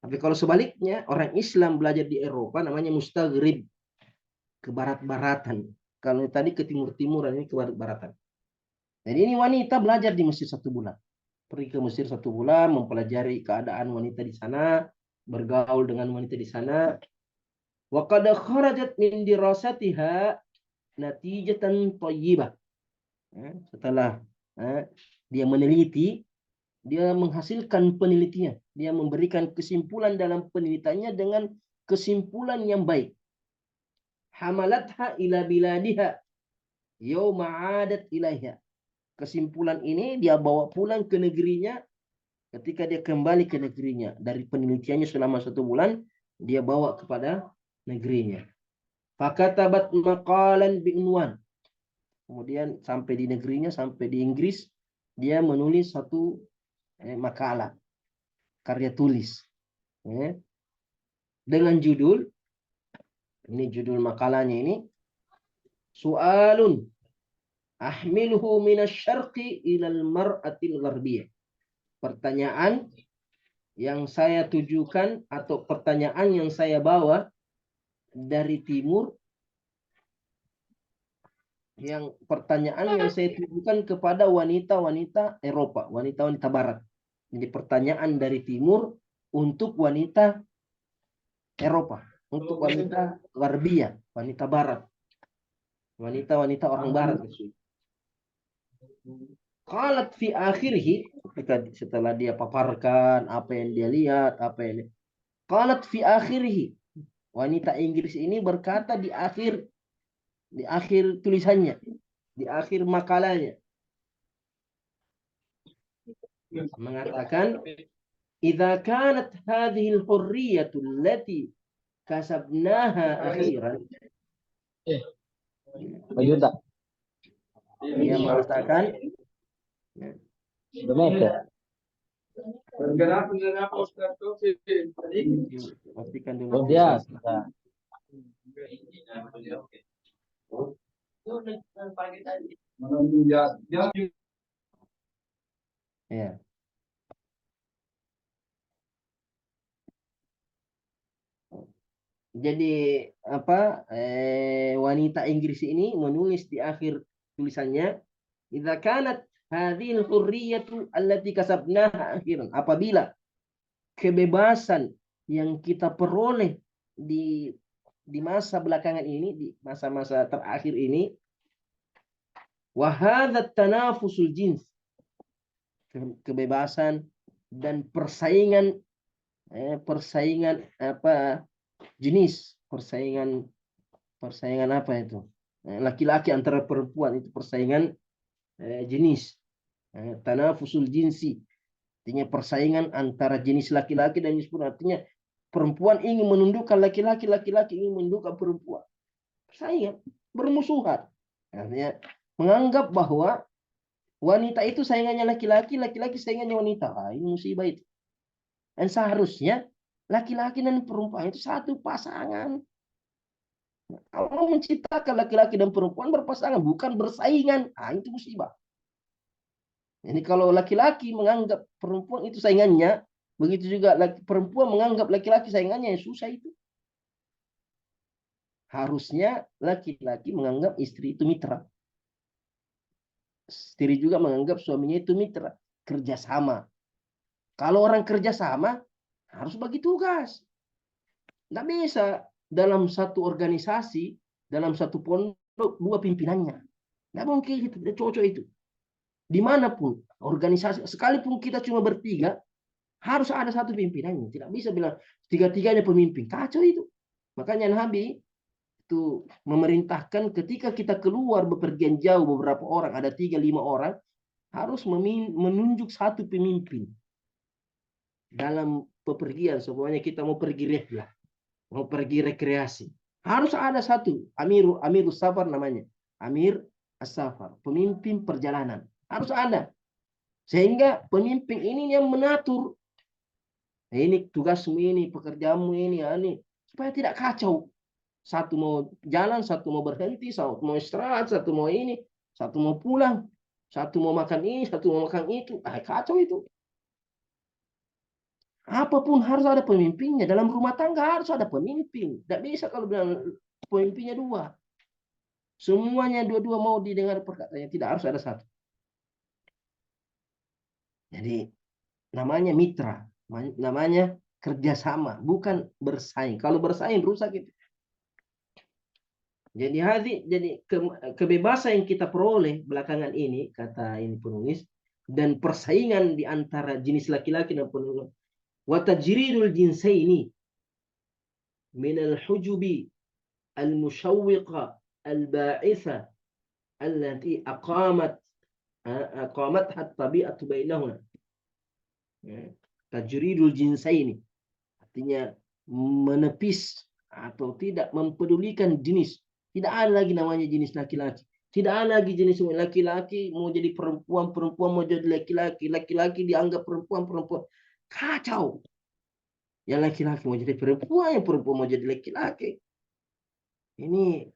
Tapi kalau sebaliknya, orang Islam belajar di Eropa namanya mustaghrib, ke barat-baratan. Kalau tadi ke timur-timuran, ini ke barat-baratan. Jadi ini wanita belajar di Mesir 1 bulan. Pergi ke Mesir 1 bulan, mempelajari keadaan wanita di sana, bergaul dengan wanita di sana. Wa qad kharajat min dirasatiha natijatan thayyibah. Setelah dia meneliti, dia menghasilkan penelitian, dia memberikan kesimpulan dalam penelitiannya dengan kesimpulan yang baik. Hamalatha ila biladiha yauma 'adat ilaiha. Kesimpulan ini dia bawa pulang ke negerinya ketika dia kembali ke negerinya. Dari penelitiannya selama 1 bulan, dia bawa kepada negerinya. Fakatabat maqalan bi'unwan. Kemudian sampai di negerinya, sampai di Inggris, dia menulis satu makalah, karya tulis. Dengan judul, ini judul makalahnya ini, Su'alun ahmiluhu minasyarqi ilal mar'atil gharbiyah. Pertanyaan yang saya tujukan atau pertanyaan yang saya bawa dari timur, yang pertanyaan yang saya tujukan kepada wanita-wanita Eropa, wanita-wanita barat. Jadi pertanyaan dari timur untuk wanita Eropa, untuk wanita Gharbiyah, wanita barat. Wanita-wanita orang barat. Qalat fi akhirih, setelah dia paparkan apa yang dia lihat, apa yang qalat fi akhirih. Wanita Inggris ini berkata di akhir tulisannya, di akhir makalahnya, mengatakan, idza kanat hadhihi al-hurriyatu allati kasabnaha akhiran. Dia mengatakan, pastikan dulu. Ya. Jadi apa, wanita Inggris ini menulis di akhir tulisannya, idza kanat hadhil hurriyatu allati kasabnaha akhiran, apabila kebebasan yang kita peroleh di masa belakangan ini, di masa-masa terakhir ini, wa hadza tanafusul jins, kebebasan dan persaingan apa jenis, persaingan apa itu, laki-laki antara perempuan, itu persaingan jenis, tanafusul jinsi, artinya persaingan antara jenis laki-laki dan jenis perempuan. Artinya perempuan ingin menundukkan laki-laki, laki-laki ingin menundukkan perempuan, persaingan, bermusuhan. Artinya menganggap bahwa wanita itu saingannya laki-laki, laki-laki saingannya wanita. Ini musibah itu. Dan seharusnya laki-laki dan perempuan itu satu pasangan. Allah menciptakan laki-laki dan perempuan berpasangan, bukan bersaingan. Itu musibah. Jadi kalau laki-laki menganggap perempuan itu saingannya, begitu juga perempuan menganggap laki-laki saingannya, yang susah itu. Harusnya laki-laki menganggap istri itu mitra. Istri juga menganggap suaminya itu mitra. Kerjasama. Kalau orang kerjasama, harus bagi tugas. Nggak bisa dalam satu organisasi, dalam satu pondok, 2 pimpinannya. Nggak mungkin gitu, tidak cocok itu. Dimanapun organisasi, sekalipun kita cuma bertiga, harus ada satu pimpinannya. Tidak bisa bilang tiga-tiganya pemimpin. Kacau itu. Makanya Nabi itu memerintahkan ketika kita keluar bepergian jauh, beberapa orang, ada 3-5 orang, harus menunjuk satu pemimpin. Dalam bepergian, semuanya kita mau pergi rehlah, mau pergi rekreasi, harus ada satu Amirus Safar namanya, Amir As-Safar, pemimpin perjalanan, harus ada. Sehingga pemimpin ini yang menatur, ini tugasmu ini, pekerjaanmu ini, supaya tidak kacau. Satu mau jalan, satu mau berhenti, satu mau istirahat, satu mau ini, satu mau pulang, satu mau makan ini, satu mau makan itu. Kacau itu. Apapun harus ada pemimpinnya. Dalam rumah tangga harus ada pemimpin. Tidak bisa kalau bilang pemimpinnya dua. Semuanya dua-dua mau didengar perkataannya. Tidak harus ada satu. Jadi namanya mitra. Namanya kerjasama. Bukan bersaing. Kalau bersaing rusak itu. Jadi kebebasan yang kita peroleh belakangan ini, kata ini penulis, dan persaingan di antara jenis laki-laki dan perempuan. Wa tajridul jinsaini min al-hujubi al-mushawwiqa al-ba'itha allati aqamat at-tabi'atu bainahuma. Tajridul jinsaini artinya menepis atau tidak mempedulikan jenis. Tidak ada lagi namanya jenis laki-laki. Tidak ada lagi jenis laki-laki mau jadi perempuan, perempuan mau jadi laki-laki, laki-laki dianggap perempuan, perempuan. Kacau. Yang laki-laki mau jadi perempuan, yang perempuan mau jadi laki-laki. Ini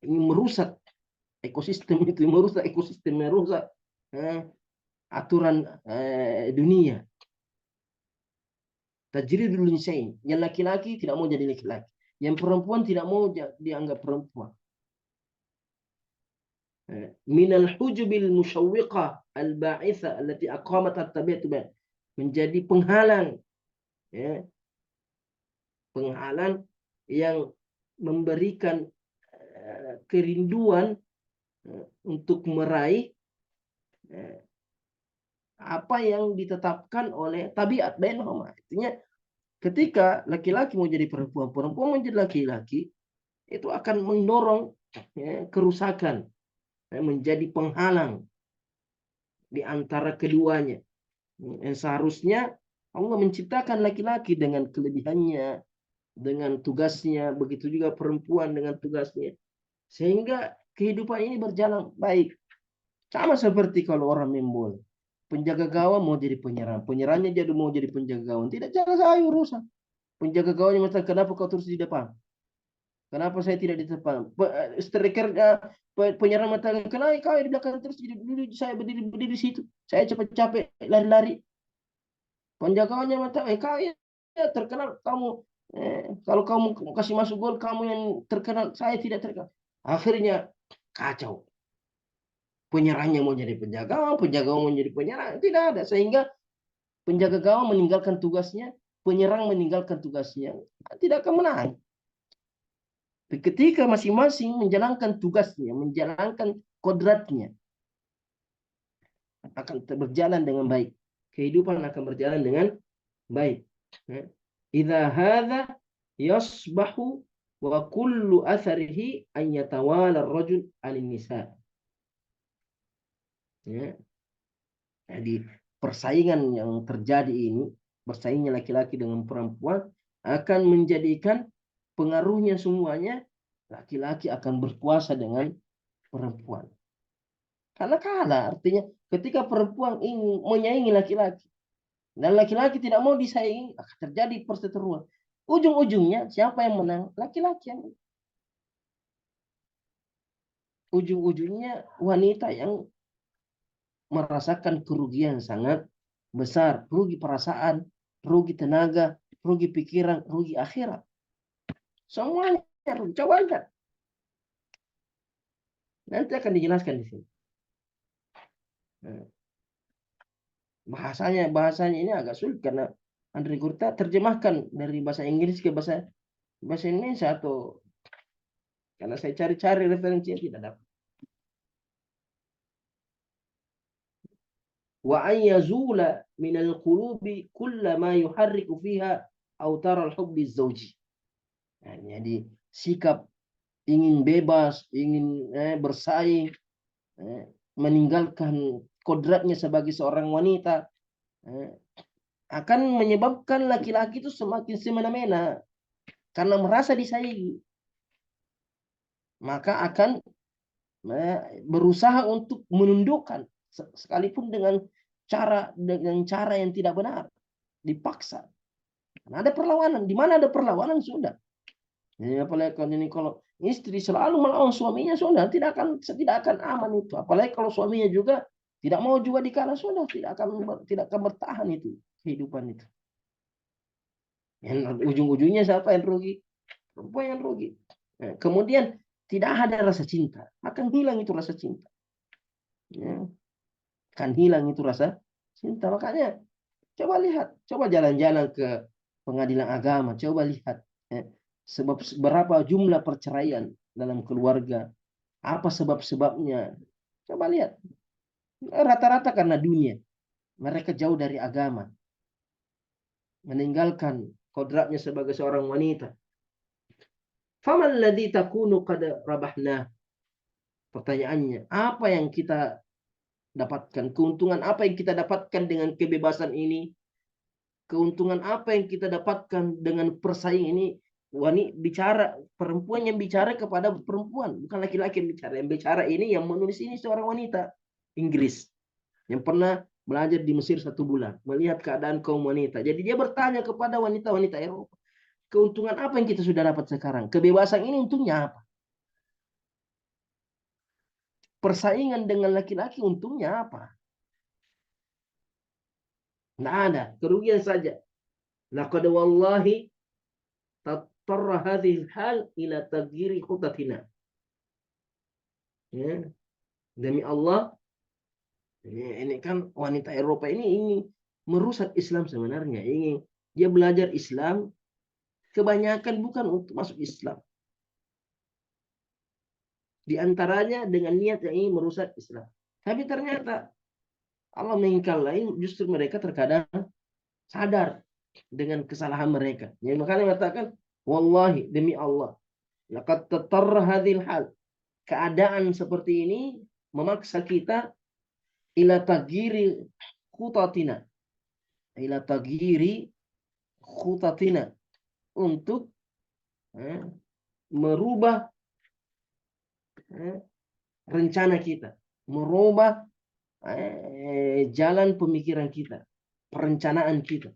merusak ekosistem itu, merusak ekosistem, merusak aturan dunia. Tajridul insain. Yang laki-laki tidak mau jadi laki-laki. Yang perempuan tidak mau dianggap perempuan. Minal hujubil musyawwiqah al-ba'itha allati aqamat at-tabi'atu menjadi penghalang, ya, penghalang yang memberikan kerinduan untuk meraih apa yang ditetapkan oleh tabiat bainahuma. Artinya ketika laki-laki mau jadi perempuan, perempuan mau jadi laki-laki, itu akan mendorong kerusakan, menjadi penghalang di antara keduanya. Yang seharusnya Allah menciptakan laki-laki dengan kelebihannya, dengan tugasnya, begitu juga perempuan dengan tugasnya. Sehingga kehidupan ini berjalan baik. Sama seperti kalau orang main bola. Penjaga gawang mau jadi penyerang. Penyerangnya jadi mau jadi penjaga gawang. Tidak, jangan saya urusan. Penjaga gawangnya mengatakan, kenapa kau terus di depan? Kenapa saya tidak di depan? Striker penyerang mengatakan, kenapa kau di belakang terus? Saya berdiri di situ. Saya capek-capek lari-lari. Penjaganya mengatakan, kau ya terkenal kamu. Kalau kamu kasih masuk gol, kamu yang terkenal. Saya tidak terkenal. Akhirnya kacau. Penyerangnya mau jadi penjaga mau jadi penyerang. Tidak ada. Sehingga penjaga gawang meninggalkan tugasnya, penyerang meninggalkan tugasnya. Tidak akan menang. Ketika masing-masing menjalankan tugasnya, menjalankan kodratnya, akan berjalan dengan baik. Kehidupan akan berjalan dengan baik. Idza hadza yasbahu wa kullu atharihi an yatawala ar-rajul 'anil nisa. Ya. Jadi persaingan yang terjadi ini, bersaingnya laki-laki dengan perempuan akan menjadikan pengaruhnya semuanya laki-laki akan berkuasa dengan perempuan. Karena kalah, artinya ketika perempuan ingin menyaingi laki-laki dan laki-laki tidak mau disaingi, akan terjadi perseteruan. Ujung-ujungnya siapa yang menang? Laki-laki yang ujung-ujungnya wanita yang merasakan kerugian sangat besar, rugi perasaan, rugi tenaga, rugi pikiran, rugi akhirat. Semuanya rugi. Coba lihat. Nanti akan dijelaskan di sini. Bahasanya ini agak sulit karena Andre Gurta terjemahkan dari bahasa Inggris ke bahasa Indonesia atau karena saya cari-cari referensinya tidak dapat. Wa an yazula min al-qulubi kulla ma yuharriku fiha autara al-hubbi zawji. Jadi sikap ingin bebas, ingin bersaing, meninggalkan kodratnya sebagai seorang wanita, akan menyebabkan laki-laki itu semakin semena-mena karena merasa disaingi. Maka akan berusaha untuk menundukkan sekalipun dengan cara yang tidak benar, dipaksa. Karena ada perlawanan. Di mana ada perlawanan sudah Ya, apalagi kalau ini, kalau istri selalu melawan suaminya, sudah tidak akan aman itu. Apalagi kalau suaminya juga tidak mau juga dikalah, sudah tidak akan bertahan itu kehidupan itu. Yang ujung-ujungnya siapa yang rugi? Perempuan yang rugi. Nah, kemudian tidak ada rasa cinta, akan hilang itu rasa cinta. Ya, akan hilang itu rasa cinta. Makanya coba lihat, coba jalan-jalan ke pengadilan agama, coba lihat ya, sebab berapa jumlah perceraian dalam keluarga, apa sebab-sebabnya. Coba lihat, rata-rata karena dunia. Mereka jauh dari agama, meninggalkan kodratnya sebagai seorang wanita. Faman ladzi takunu qad rabahna. Pertanyaannya, apa yang kita dapatkan? Keuntungan apa yang kita dapatkan dengan kebebasan ini? Keuntungan apa yang kita dapatkan dengan persaing ini? Wanita bicara, perempuan yang bicara kepada perempuan, bukan laki-laki yang bicara. Yang bicara ini, yang menulis ini seorang wanita Inggris yang pernah belajar di Mesir 1 bulan, melihat keadaan kaum wanita. Jadi dia bertanya kepada wanita-wanita Eropa, keuntungan apa yang kita sudah dapat sekarang? Kebebasan ini untungnya apa? Persaingan dengan laki-laki untungnya apa? Tidak ada, kerugian saja. Laqad wallahi tatarra hadhil hal ila taghyiri khutatina. Ya, demi Allah, ini kan wanita Eropa ini merusak Islam sebenarnya. Dia belajar Islam, kebanyakan bukan untuk masuk Islam. Di antaranya dengan niat yang ingin merusak Islam. Tapi ternyata Allah mengingkar lain, justru mereka terkadang sadar dengan kesalahan mereka. Ya, makanya mengatakan, wallahi, demi Allah, laqad tatarra hadhil hal. Keadaan seperti ini memaksa kita ila tagiri khutatina. Ila tagiri khutatina. Untuk merubah rencana kita. Merubah jalan pemikiran kita. Perencanaan kita.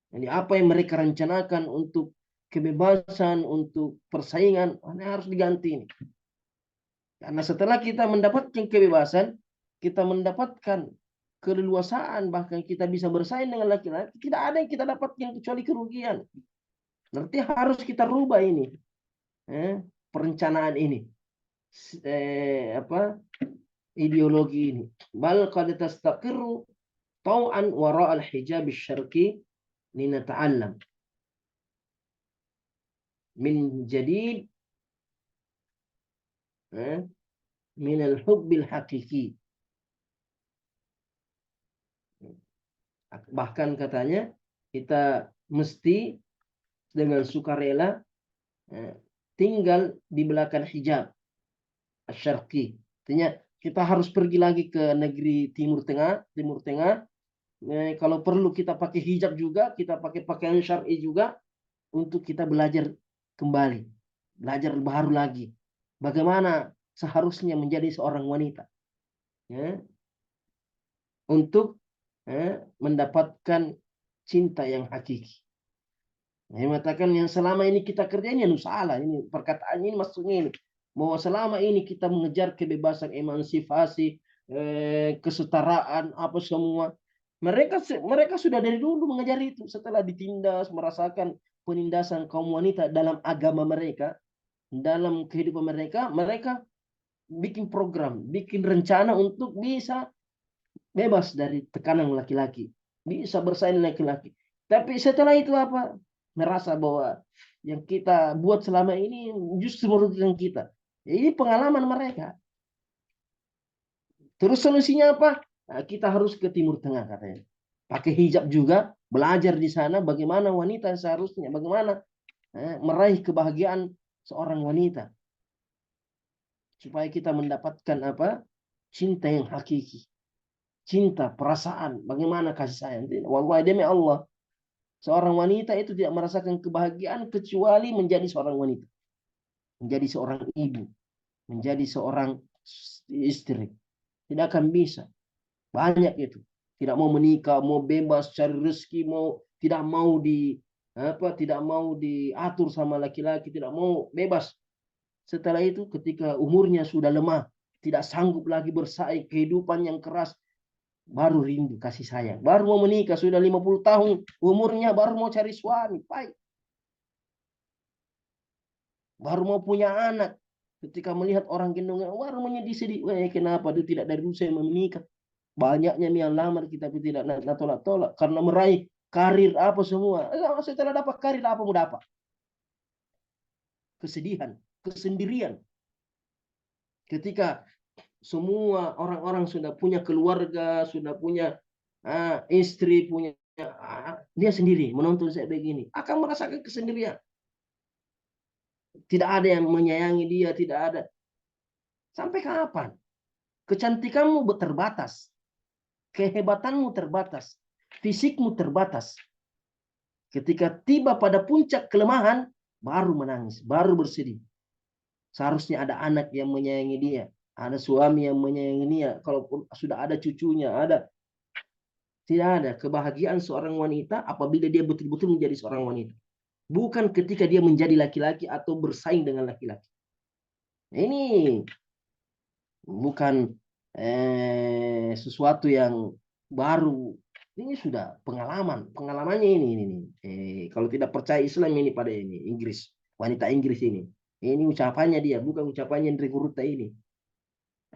Jadi apa yang mereka rencanakan untuk kebebasan, untuk persaingan, ini harus diganti ini. Karena setelah kita mendapatkan kebebasan, kita mendapatkan keleluasaan, bahkan kita bisa bersaing dengan laki-laki, tidak ada yang kita dapatkan kecuali kerugian. Berarti harus kita rubah ini, perencanaan ini, ideologi ini. Bal qad tastaqirru tau'an wara al-hijab asy-syarqi linata'allam min jadid min al-hubbil haqiqi. Bahkan katanya kita mesti dengan sukarela tinggal di belakang hijab asy-syarqi. Artinya kita harus pergi lagi ke negeri Timur Tengah. Kalau perlu kita pakai hijab juga, kita pakai pakaian syar'i juga untuk kita belajar kembali, belajar baru lagi. Bagaimana seharusnya menjadi seorang wanita, ya, untuk mendapatkan cinta yang hakiki. Dia mengatakan yang selama ini kita kerjain yang salah. Ini perkataan ini maksudnya ini, bahwa selama ini kita mengejar kebebasan, emansipasi, kesetaraan, apa semua. Mereka sudah dari dulu mengejar itu. Setelah ditindas, merasakan penindasan kaum wanita dalam agama mereka, dalam kehidupan mereka, mereka bikin program, bikin rencana untuk bisa bebas dari tekanan laki-laki, bisa bersaing laki-laki. Tapi setelah itu apa? Merasa bahwa yang kita buat selama ini justru merugikan kita. Ini pengalaman mereka. Terus solusinya apa? Nah, kita harus ke Timur Tengah katanya. Pakai hijab juga, belajar di sana bagaimana wanita seharusnya, bagaimana meraih kebahagiaan seorang wanita. Supaya kita mendapatkan apa? Cinta yang hakiki. Cinta, perasaan, bagaimana kasih sayang. Wallahi demi Allah, seorang wanita itu tidak merasakan kebahagiaan kecuali menjadi seorang wanita. Menjadi seorang ibu. Menjadi seorang istri. Tidak akan bisa. Banyak itu. Tidak mau menikah, mau bebas cari rezeki, tidak mau tidak mau diatur sama laki-laki, tidak mau bebas. Setelah itu ketika umurnya sudah lemah, tidak sanggup lagi bersaing, kehidupan yang keras, baru rindu kasih sayang. Baru mau menikah, sudah 50 tahun umurnya, baru mau cari suami. Baik. Baru mau punya anak. Ketika melihat orang gendong, baru menyedih-sedih. Kenapa dia tidak dari dulu saya menikah? Banyaknya yang lamar kita tapi tidak tolak-tolak. Karena meraih karir apa semua. Setelah dapat karir apa mau dapat? Kesedihan, kesendirian. Ketika semua orang-orang sudah punya keluarga, sudah punya istri, punya dia sendiri menonton saya begini, akan merasakan kesendirian. Tidak ada yang menyayangi dia, tidak ada. Sampai kapan? Kecantikanmu terbatas, kehebatanmu terbatas, fisikmu terbatas. Ketika tiba pada puncak kelemahan, baru menangis, baru bersedih. Seharusnya ada anak yang menyayangi dia, ada suami yang menyayangi dia, kalaupun sudah ada cucunya, ada. Tidak ada kebahagiaan seorang wanita apabila dia betul-betul menjadi seorang wanita. Bukan ketika dia menjadi laki-laki atau bersaing dengan laki-laki. Ini bukan sesuatu yang baru. Ini sudah pengalaman. Pengalamannya ini. Kalau tidak percaya Islam ini pada ini Inggris, wanita Inggris ini. Ini ucapannya dia, bukan ucapannya Reguruta ini.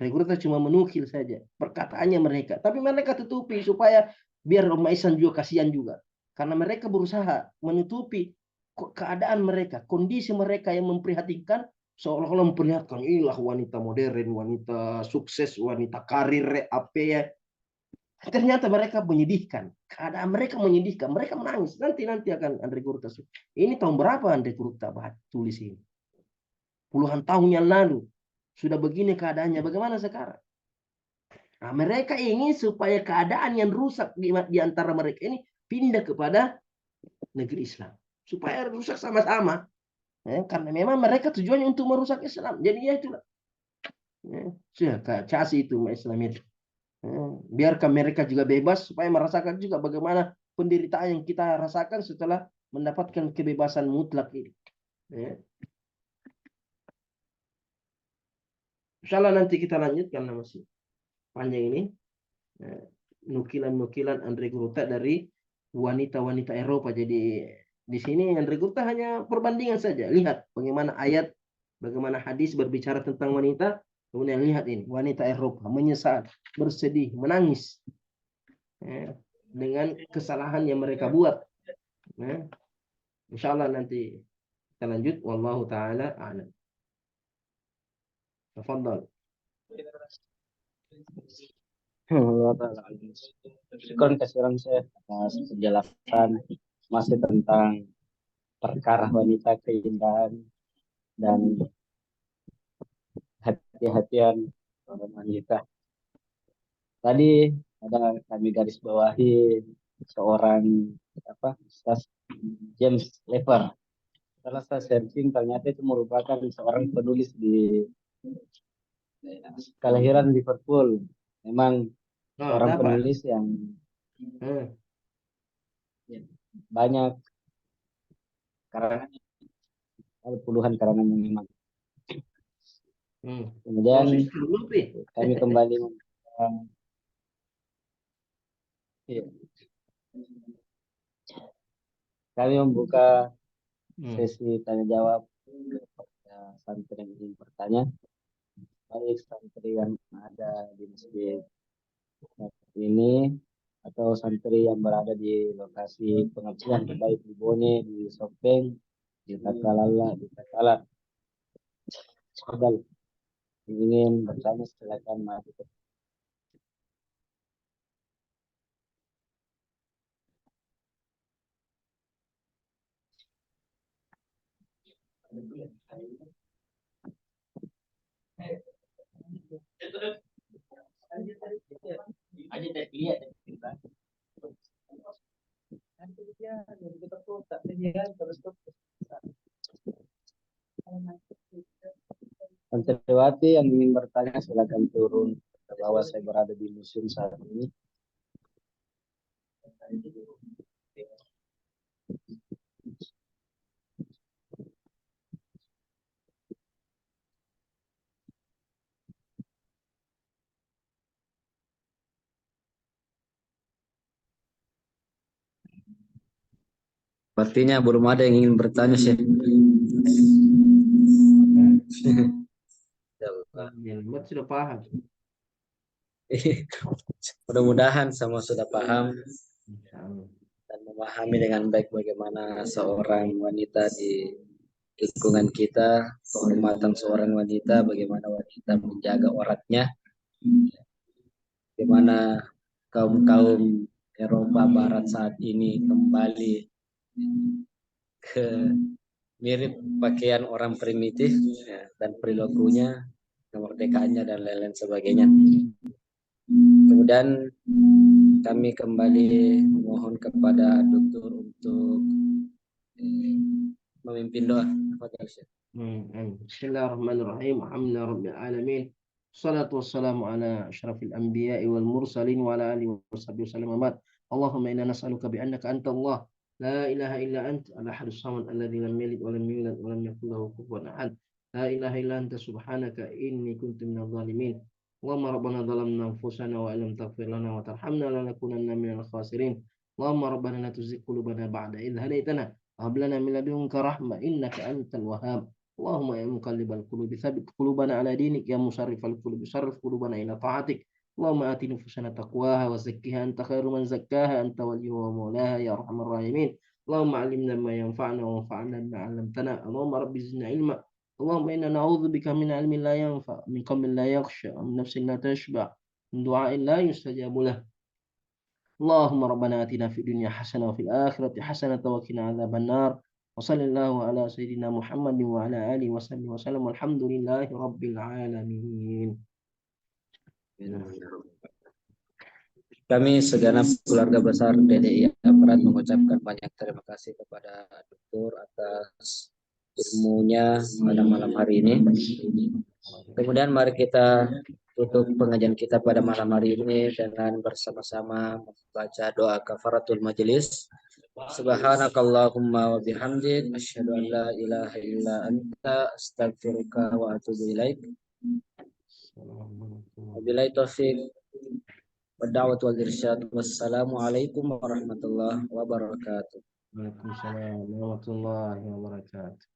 Reguruta cuma menukil saja perkataannya mereka, tapi mereka tutupi supaya biar Om Aisan juga kasihan juga, karena mereka berusaha menutupi keadaan mereka, kondisi mereka yang memprihatinkan, seolah-olah memperlihatkan inilah wanita modern, wanita sukses, wanita karir, apa ya. Ternyata mereka menyedihkan, keadaan mereka menyedihkan, mereka menangis. Nanti akan Andre Gurta. Ini tahun berapa Andre Gurta tulis ini? Puluhan tahun yang lalu. Sudah begini keadaannya, bagaimana sekarang? Nah, mereka ingin supaya keadaan yang rusak di antara mereka ini pindah kepada negeri Islam. Supaya rusak sama-sama. Karena memang mereka tujuannya untuk merusak Islam. Jadi ya itulah. Sudah kasih itu Islam itu. Biarkan mereka juga bebas supaya merasakan juga bagaimana penderitaan yang kita rasakan setelah mendapatkan kebebasan mutlak ini. Insyaallah nanti kita lanjut karena masih panjang ini. Nukilan-nukilan Andre Gurta dari wanita-wanita Eropa. Jadi di sini Andre Gurta hanya perbandingan saja. Lihat bagaimana ayat, bagaimana hadis berbicara tentang wanita. Kemudian lihat ini, wanita Eropa menyesal, bersedih, menangis dengan kesalahan yang mereka buat. Insyaallah nanti kita lanjut. Wallahu ta'ala a'lam. Tafadhal. Syukur kasihan saya atas penjelasan masih tentang perkara wanita, keindahan dan hati-hatian wanita. Tadi ada kami garis bawahi seorang Ustaz James Lever. Setelah saya searching ternyata itu merupakan seorang penulis di kelahiran Liverpool. Memang seorang penulis yang banyak karangannya, puluhan karangannya memang. Kemudian kami kembali kami membuka sesi tanya jawab kepada santri yang ingin bertanya, baik santri yang ada di masjid ini atau santri yang berada di lokasi pengajian, baik di Bone, di Sopeng, di Takalala, di Takala. Sekadar ingin bertanya silakan maju. Santriwati yang ingin bertanya silakan turun ke bawah. Saya berada di museum saat ini. Sepertinya belum ada yang ingin bertanya sih. Buat sudah paham. Mudah-mudahan semua sudah paham Insya Allah. dan memahami dengan baik bagaimana seorang wanita di lingkungan kita, kehormatan seorang wanita, bagaimana wanita menjaga auratnya, bagaimana kaum-kaum Eropa Barat saat ini kembali ke mirip pakaian orang primitif ya, dan perilakunya, kemerdekaannya dan lain-lain sebagainya. Kemudian kami kembali memohon kepada dokter untuk memimpin doa. Bismillahirrahmanirrahim. Alhamdulillah rabbil alamin. Salatu wassalamu ala asyrafil anbiya'i wal mursalin wa ala alihi wa sahbihi wasallam. Ahmad. Allahumma inna nas'aluka bi annaka anta Allah la ilaha illa anta al-ahadus samad alladzi lam yalid wa lam yulad wa lam yakul lahu kufuwan ahad. La ilaha illa anta subhanaka inni kuntu minadh dhalimin. Allahumma rabbana dhalamna anfusana wa illam taghfir lana wa tarhamna lanakunanna minal khasirin. Allahumma rabbana la tuzigh qulubana ba'da idh hadaytana wa hab lana min ladunka rahmah innaka antal wahhab. Allahumma ya muqallibal qulubi tsabbit qulubana ala dinik ya musarrifal qulubi sarrif qulubana ila ta'atik. Allahumma ati nufusana taqwaha wa zakkiha anta khairu man zakkaha anta waliyuha wa maulaha ya arhamar rahimin. Allahumma 'allimna ma yanfa'una wa anfa'na bima 'allamtana. Allahumma rabbi zidna ilma. Allahumma inna na'udzu bika min 'ilmin la yanfa', min qalbin la yakhsha, min nafsin la tashba', min du'a'in la yustajabu lah. Allahumma rabbana atina fid dunya hasanah wa fil akhirati hasanah wa qina adzabannar. Wa sallallahu ala sayyidina Muhammadin wa ala alihi wa sahbihi wa sallam. Walhamdulillahi rabbil alamin. Kami segenap keluarga besar DDI Aparat mengucapkan banyak terima kasih kepada dokter atas ilmunya pada malam hari ini. Kemudian mari kita tutup pengajian kita pada malam hari ini dengan bersama-sama membaca doa kafaratul majelis. Subhanakallahumma wa bihamdik asyhadu an la ilaha illa anta astaghfiruka wa atubu ilaik. Wabillahi taufiq wa da'wat wal irsyad. Wassalamualaikum warahmatullahi wabarakatuh. Waalaikumsalam warahmatullahi wabarakatuh.